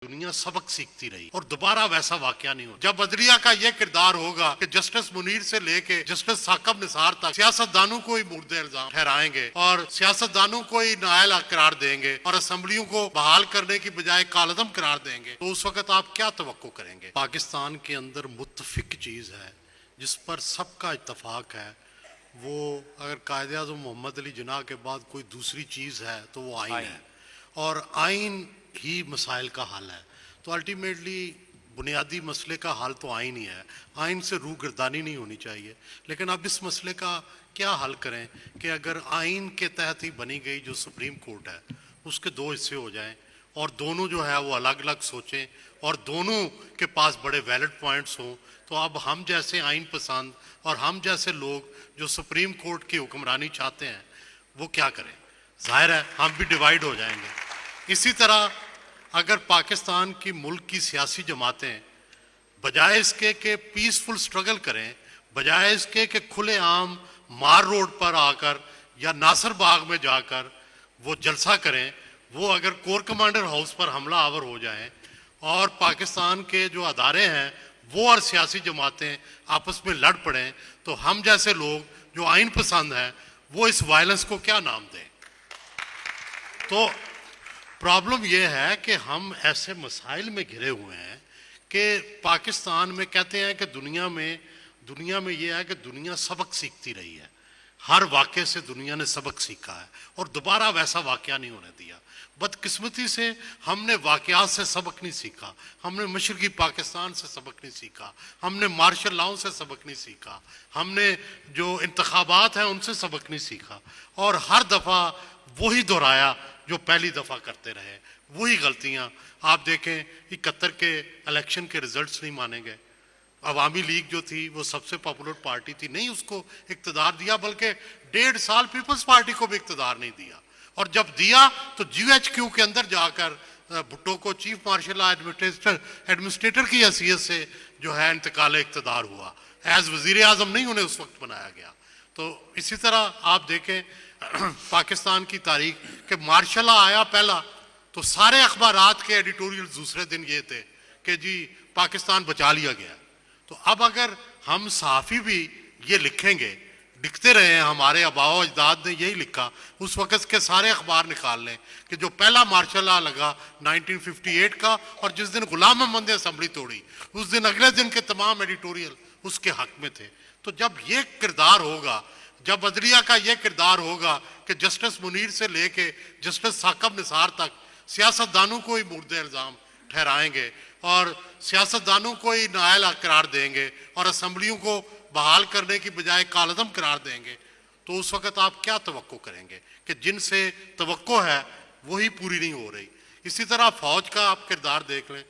दुनिया सबक सीखती रही और दोबारा वैसा वाकया नहीं हो। जब अदलिया का यह किरदार होगा कि जस्टिस मुनीर से लेके जस्टिस साकब निसार तक सियासतदानों को ही मुर्दे इल्जाम ठहराएंगे और सियासतदानों को ही नाअहल करार देंगे और असम्बलियों को बहाल करने की बजाय कालअदम करार देंगे, तो उस वक्त आप क्या तवक्को करेंगे? पाकिस्तान के अंदर मुत्तफिक चीज है जिस पर सबका इत्तफाक है, वो अगर कायदे आज़म मोहम्मद अली जिन्ना के बाद कोई दूसरी चीज है तो वो आइन है और आइन ही मसाइल का हल है। तो अल्टीमेटली बुनियादी मसले का हल तो आइन ही है, आइन से रूगर्दानी नहीं होनी चाहिए। लेकिन अब इस मसले का क्या हल करें कि अगर आइन के तहत ही बनी गई जो सुप्रीम कोर्ट है उसके दो हिस्से हो जाएं और दोनों जो है वो अलग अलग सोचें और दोनों के पास बड़े वैलिड पॉइंट्स हों, तो अब हम जैसे आइन पसंद और हम जैसे लोग जो सुप्रीम कोर्ट की हुक्मरानी चाहते हैं वो क्या करें? जाहिर है हम भी डिवाइड हो जाएंगे। इसी तरह अगर पाकिस्तान की मुल्क की सियासी जमातें बजाय इसके कि पीसफुल स्ट्रगल करें, बजाय इसके कि खुलेआम मार रोड पर आकर या नासर बाग में जाकर वो जलसा करें, वो अगर कोर कमांडर हाउस पर हमला आवर हो जाएं और पाकिस्तान के जो अदारे हैं वो और सियासी जमातें आपस में लड़ पड़ें, तो हम जैसे लोग जो आइन पसंद हैं वो इस वायलेंस को क्या नाम दें? तो प्रॉब्लम यह है कि हम ऐसे मसाइल में घिरे हुए हैं कि पाकिस्तान में कहते हैं कि दुनिया में यह है कि दुनिया सबक सीखती रही है, हर वाक़े से दुनिया ने सबक सीखा है और दोबारा वैसा वाक़या नहीं होने दिया। बदकिस्मती से हमने वाक़यात से सबक नहीं सीखा, हमने मशरक़ी पाकिस्तान से सबक नहीं सीखा, हमने मार्शल लॉ से सबक नहीं सीखा, हमने जो इंतखाबात हैं उनसे सबक नहीं सीखा और हर दफ़ा वही दोहराया जो पहली दफ़ा करते रहे, वही गलतियां। आप देखें 71 के इलेक्शन के रिजल्ट्स नहीं माने गए, अवामी लीग जो थी वो सबसे पॉपुलर पार्टी थी, नहीं उसको इक़्तिदार दिया, बल्कि 1.5 साल पीपल्स पार्टी को भी इक़्तिदार नहीं दिया और जब दिया तो GHQ के अंदर जाकर भुट्टो को चीफ मार्शल एडमिनिस्ट्रेटर की हैसियत से जो है इंतकाल इक़्तिदार हुआ, एज वज़ीर आज़म नहीं उन्हें उस वक्त बनाया गया। तो इसी तरह आप देखें पाकिस्तान की तारीख के मार्शल लॉ आया पहला तो सारे अखबारात के एडिटोरियल दूसरे दिन ये थे कि जी पाकिस्तान बचा लिया गया। तो अब अगर हम सहाफ़ी भी ये लिखेंगे, लिखते रहे हैं, हमारे आबाओ अजदाद ने यही लिखा, उस वक़्त के सारे अखबार निकाल लें कि जो पहला मार्शल लॉ लगा 1958 का और जिस दिन गुलाम मोहम्मद ने असम्बली तोड़ी उस दिन अगले दिन के तमाम एडिटोरियल उसके हक में थे। तो जब ये किरदार होगा, जब अदलिया का यह किरदार होगा कि जस्टिस मुनीर से लेके जस्टिस साकब निसार तक सियासतदानों को ही मुर्दे इल्जाम ठहराएंगे और सियासतदानों को ही नाअहल करार देंगे और असम्बलियों को बहाल करने की बजाय कालअदम करार देंगे, तो उस वक़्त आप क्या तवक्को करेंगे कि जिनसे तवक्को है वही पूरी नहीं हो रही। इसी तरह फ़ौज का आप किरदार देख लें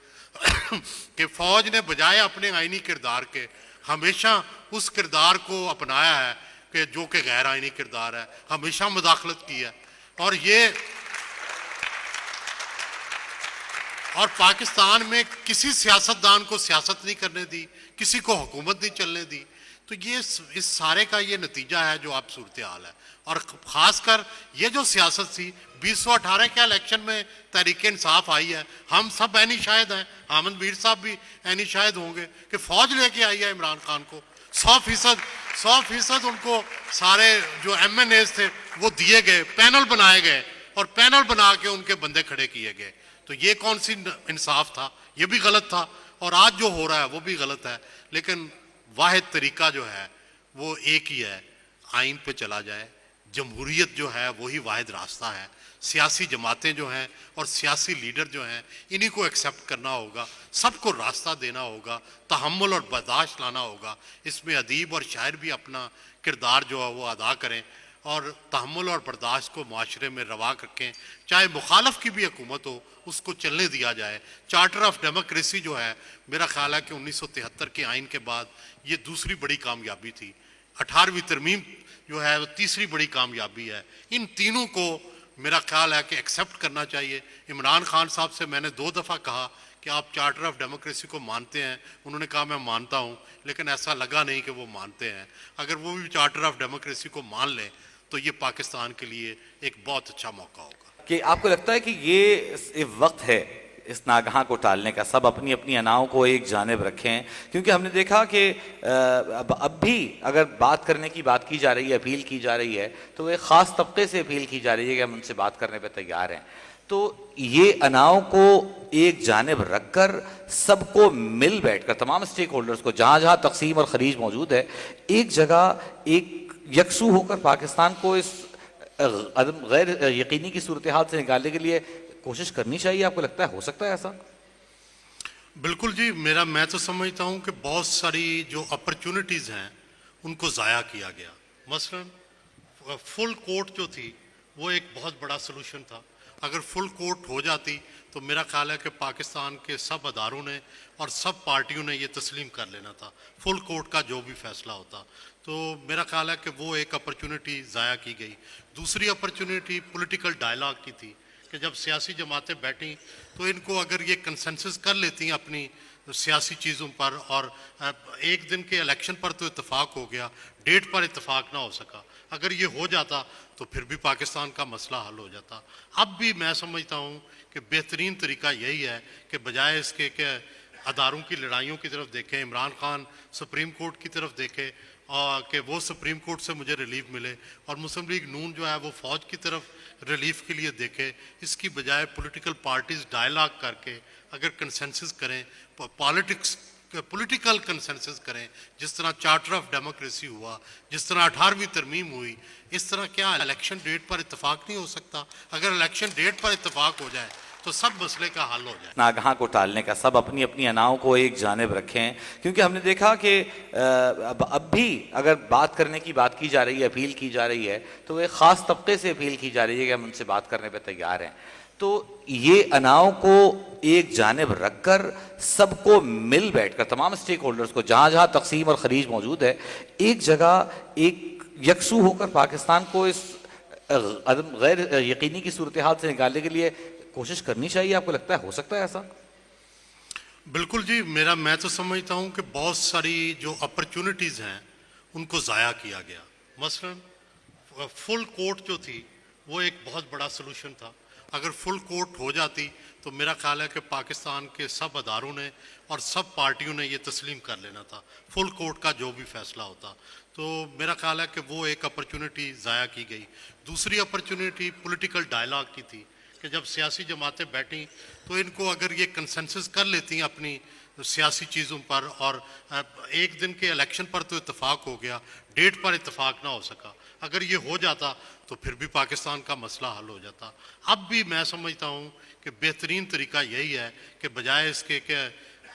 कि फ़ौज ने बजाय अपने आइनी किरदार के हमेशा उस किरदार को अपनाया है कि जो कि गैर आइनी किरदार है, हमेशा मुदाखलत की है और पाकिस्तान में किसी सियासतदान को सियासत नहीं करने दी, किसी को हुकूमत नहीं चलने दी। तो ये इस सारे का ये नतीजा है जो आप सूरत हाल है। और ख़ासकर ये जो सियासत थी 2018 के इलेक्शन में तहरीक इंसाफ आई है, हम सब ऐनी शायद हैं, आमद मीर साहब भी ऐनी शायद होंगे कि फ़ौज लेके आई है इमरान खान को 100% उनको सारे जो MNAs थे वो दिए गए, पैनल बनाए गए और पैनल बना के उनके बंदे खड़े किए गए। तो ये कौन सी इंसाफ था? ये भी गलत था और आज जो हो रहा है वो भी गलत है। लेकिन वाहिद तरीका जो है वो एक ही है, आइन पे चला जाए, जमहूरियत जो है वही वाहिद रास्ता है। सियासी जमातें जो हैं और सियासी लीडर जो हैं इन्हीं को एक्सेप्ट करना होगा, सबको रास्ता देना होगा, तहम्मुल और बर्दाश्त लाना होगा। इसमें अदीब और शायर भी अपना किरदार जो है वो अदा करें और तहम्मुल और बर्दाश्त को माशरे में रवा रखें, चाहे मुखालफ की भी हुकूमत हो उसको चलने दिया जाए। चार्टर ऑफ डेमोक्रेसी जो है मेरा ख्याल है कि 1973 के आइन के बाद ये दूसरी बड़ी कामयाबी थी, 18वीं तरमीम जो है वो तीसरी बड़ी कामयाबी है। इन तीनों को मेरा ख्याल है कि एक्सेप्ट करना चाहिए। इमरान खान साहब से मैंने 2 दफ़ा कहा कि आप चार्टर ऑफ डेमोक्रेसी को मानते हैं, उन्होंने कहा मैं मानता हूँ, लेकिन ऐसा लगा नहीं कि वो मानते हैं। अगर वो भी चार्टर ऑफ डेमोक्रेसी को मान लें तो ये पाकिस्तान के लिए एक बहुत अच्छा मौका होगा। कि आपको लगता है कि ये वक्त है इस नागहां को टालने का, सब अपनी अपनी अनाओं को एक जानिब रखें, क्योंकि हमने देखा कि अब भी अगर बात करने की बात की जा रही है, अपील की जा रही है, तो एक ख़ास तबके से अपील की जा रही है कि हम उनसे बात करने पर तैयार हैं। तो ये अनाओं को एक जानिब रखकर सबको मिल बैठकर, तमाम स्टेक होल्डर्स को, जहाँ जहाँ तकसीम और खरीज मौजूद है, एक जगह एक यकसू होकर पाकिस्तान को इस गैर यकीनी की सूरत हाल से निकालने के लिए कोशिश करनी चाहिए। आपको लगता है हो सकता है ऐसा? बिल्कुल जी, मैं तो समझता हूँ कि बहुत सारी जो अपॉर्चुनिटीज़ हैं उनको ज़ाया किया गया। मसलन फुल कोर्ट जो थी वो एक बहुत बड़ा सलूशन था। अगर फुल कोर्ट हो जाती तो मेरा ख्याल है कि पाकिस्तान के सब अदारों ने और सब पार्टियों ने ये तस्लीम कर लेना था, फुल कोर्ट का जो भी फैसला होता। तो मेरा ख्याल है कि वो एक अपॉर्चुनिटी ज़ाया की गई। दूसरी अपॉर्चुनिटी पॉलिटिकल डायलॉग की थी कि जब सियासी जमातें बैठी तो इनको अगर ये कंसेंसस कर लेती हैं अपनी सियासी चीज़ों पर, और एक दिन के इलेक्शन पर तो इत्तेफाक हो गया, डेट पर इत्तेफाक ना हो सका, अगर ये हो जाता तो फिर भी पाकिस्तान का मसला हल हो जाता। अब भी मैं समझता हूँ कि बेहतरीन तरीका यही है कि बजाय इसके कि अदारों की लड़ाइयों की तरफ देखें, इमरान खान सुप्रीम कोर्ट की तरफ देखे और कि वो सुप्रीम कोर्ट से मुझे रिलीफ मिले, और मुस्लिम लीग नून जो है वो फ़ौज की तरफ रिलीफ के लिए देखे, इसकी बजाय पॉलिटिकल पार्टीज़ डायलॉग करके अगर कंसेंसस करें, पॉलिटिकल कंसेंसस करें, जिस तरह चार्टर ऑफ डेमोक्रेसी हुआ, जिस तरह 18वीं तरमीम हुई, इस तरह क्या इलेक्शन डेट पर इत्तेफाक नहीं हो सकता? अगर इलेक्शन डेट पर इत्तेफाक हो जाए तो सब मसले का हल हो जाए। नागहां को टालने का, सब अपनी अपनी अनाओं को एक जानिब रखें, क्योंकि हमने देखा कि अब भी अगर बात करने की बात की जा रही है, अपील की जा रही है, तो एक ख़ास तबके से अपील की जा रही है कि हम उनसे बात करने पर तैयार हैं। तो ये अनाओं को एक जानिब रखकर सबको मिल बैठकर, तमाम स्टेक होल्डर्स को, जहाँ जहाँ तकसीम और खरीज मौजूद है, एक जगह एक यकसू होकर पाकिस्तान को इस गैर यकीनी की सूरत हाल से निकालने के लिए कोशिश करनी चाहिए। आपको लगता है हो सकता है ऐसा? बिल्कुल जी, मैं तो समझता हूँ कि बहुत सारी जो अपॉर्चुनिटीज़ हैं उनको ज़ाया किया गया। मसलन फुल कोर्ट जो थी वो एक बहुत बड़ा सलूशन था। अगर फुल कोर्ट हो जाती तो मेरा ख्याल है कि पाकिस्तान के सब अदारों ने और सब पार्टियों ने ये तस्लीम कर लेना था, फुल कोर्ट का जो भी फैसला होता। तो मेरा ख्याल है कि वो एक अपॉर्चुनिटी ज़ाया की गई। दूसरी अपॉर्चुनिटी पॉलिटिकल डायलॉग की थी कि जब सियासी जमातें बैठी तो इनको अगर ये कंसेंसस कर लेती हैं अपनी सियासी चीज़ों पर, और एक दिन के इलेक्शन पर तो इत्तेफाक हो गया, डेट पर इत्तेफाक ना हो सका, अगर ये हो जाता तो फिर भी पाकिस्तान का मसला हल हो जाता। अब भी मैं समझता हूँ कि बेहतरीन तरीका यही है कि बजाय इसके कि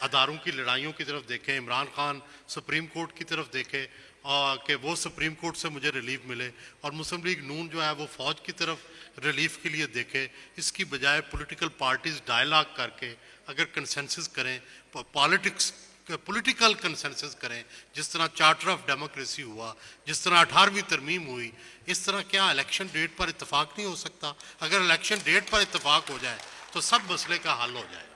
अदारों की लड़ाइयों की तरफ देखें, इमरान खान सुप्रीम कोर्ट की तरफ देखे और कि वो सुप्रीम कोर्ट से मुझे रिलीफ मिले, और मुस्लिम लीग नून जो है वो फ़ौज की तरफ रिलीफ के लिए देखे, इसकी बजाय पॉलिटिकल पार्टीज़ डायलॉग करके अगर कंसेंसस करें, पॉलिटिकल कंसेंसस करें, जिस तरह चार्टर ऑफ डेमोक्रेसी हुआ, जिस तरह 18वीं तरमीम हुई, इस तरह क्या इलेक्शन डेट पर इत्तेफाक नहीं हो सकता? अगर इलेक्शन डेट पर इत्तेफाक हो जाए तो सब मसले का हल हो जाए।